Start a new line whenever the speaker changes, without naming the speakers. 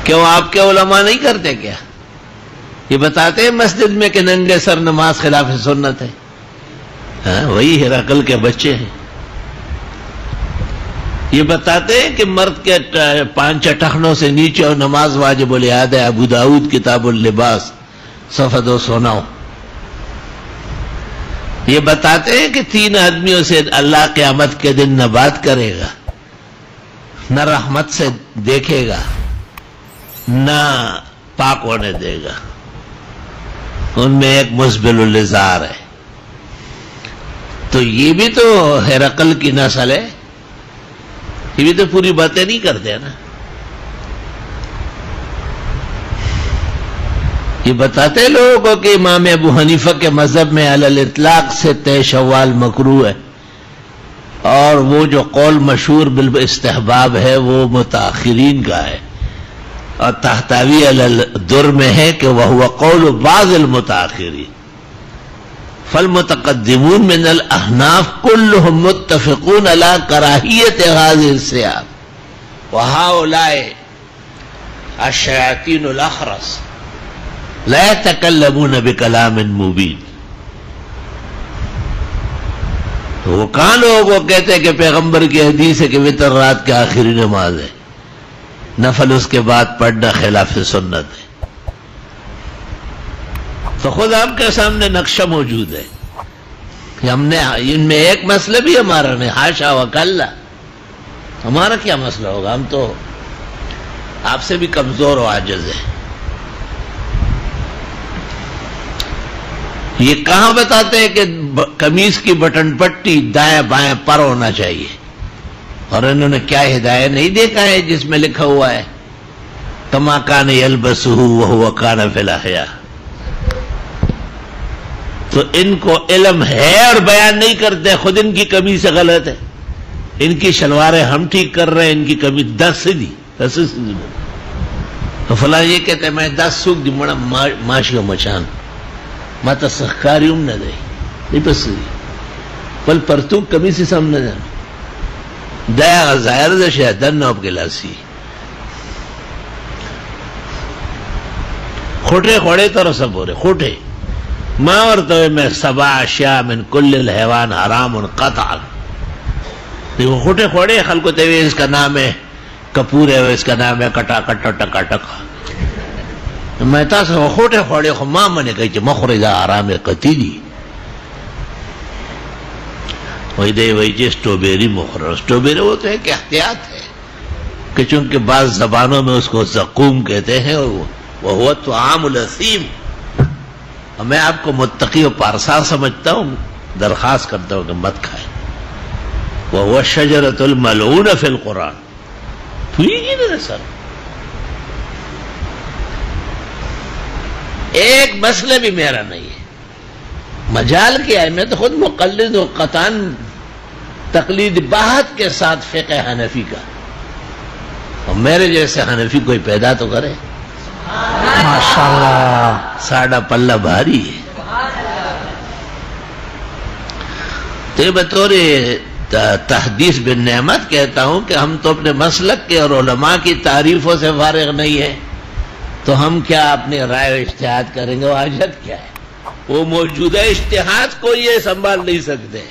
کیوں آپ کے علماء نہیں کرتے کیا؟ یہ بتاتے ہیں مسجد میں کہ ننگے سر نماز خلاف سنت ہے؟ ہاں، وہی ہرقل کے بچے ہیں۔ یہ بتاتے ہیں کہ مرد کے 5 ٹخنوں سے نیچے اور نماز واجب الاعاد ہے، ابو داؤد کتاب اللباس صفحہ 209۔ یہ بتاتے ہیں کہ 3 آدمیوں سے اللہ قیامت کے دن نہ بات کرے گا، نہ رحمت سے دیکھے گا، نہ پاک ہونے دے گا۔ ان میں ایک مسبل الازار ہے۔ تو یہ بھی تو ہرقل کی نسل ہے، یہ بھی تو پوری باتیں نہیں کرتے ہیں نا۔ یہ بتاتے لوگوں کو کہ امام ابو حنیفہ کے مذہب میں علی الاطلاق سے 23 شوال مکروہ ہے، اور وہ جو قول مشہور بالاستحباب ہے وہ متاخرین کا ہے، اور تحتوی علی الدر میں ہے کہ وہو قول بعض المتاخرین، فالمتقدمون من الاحناف كلهم متفقون على كراهية هذه الثياب وهؤلاء الشياطين الاخرس لا يتكلمون بكلام مبين۔ وہ کہاں لوگوں کو کہتے ہیں کہ پیغمبر کی حدیث ہے کہ وتر رات کی آخری نماز ہے، نفل اس کے بعد پڑھنا خلاف سنت ہے۔ تو خود آپ کے سامنے نقشہ موجود ہے کہ ہم نے ان میں ایک مسئلہ بھی ہمارا نہیں، حاشا وکلا، ہمارا کیا مسئلہ ہوگا؟ ہم تو آپ سے بھی کمزور و عاجز ہیں۔ یہ کہاں بتاتے ہیں کہ قمیص کی بٹن پٹی دائیں بائیں پر ہونا چاہیے؟ اور انہوں نے کیا ہدایت نہیں دیکھا ہے جس میں لکھا ہوا ہے کما کان یلبسہ وہو کان فی الاحیاء؟ تو ان کو علم ہے اور بیان نہیں کرتے، خود ان کی قمیص غلط ہے، ان کی شلواریں ہم ٹھیک کر رہے ہیں، ان کی قمیص 10 سیدھی 10 سیدھی، تو فلاں یہ کہتے ہیں میں 10 سوکھ دی مڑا معاشی و مچان ماتا سخکاری نہ دے نہیں پس پل پرتو قمیص سامنے جانا دیا ظاہر دشیا دن نوب کے لاسی کھوٹے کھوڑے تو رسب ہو رہے کھوٹے ماں اور تو میں سبا اشیاء من کل الحیوان حرام قطعا، دیکھو کھوٹے کھوڑے خلق تیوے اس کا نام ہے کپور ہے، اس کا نام ہے کٹا کٹا ٹکا ٹکا، میں تاس کھوٹے کھوڑے خو ماں منے کہی چھ مخرجہ حرام قتیلی وہی دے وہی جی سٹوبیری مخرج، سٹوبیری وہ تو ہے کہ احتیاط ہے کہ چونکہ بعض زبانوں میں اس کو زقوم کہتے ہیں، وہ طعام الاثیم، اور میں آپ کو متقی و پارسا سمجھتا ہوں، درخواست کرتا ہوں کہ مت کھائیں۔ وَهُوَ الشَّجَرَةُ الْمَلْعُونَ فِي الْقُرْآنِ، پوری نا سر ایک مسئلہ بھی میرا نہیں ہے، مجال کیا ہے، میں تو خود مقلد و قطعاً تقلید باحت کے ساتھ فقہ حنفی کا، اور میرے جیسے حنفی کوئی پیدا تو کرے، ماشاءاللہ ساڑھا پلہ بھاری ہے۔ تو یہ بطور تحدیث بن نعمت کہتا ہوں کہ ہم تو اپنے مسلک کے اور علماء کی تعریفوں سے فارغ نہیں ہیں، تو ہم کیا اپنی رائے و اجتہاد کریں گے؟ وہ حاجت کیا ہے؟ وہ موجودہ اجتہاد کو یہ سنبھال نہیں سکتے۔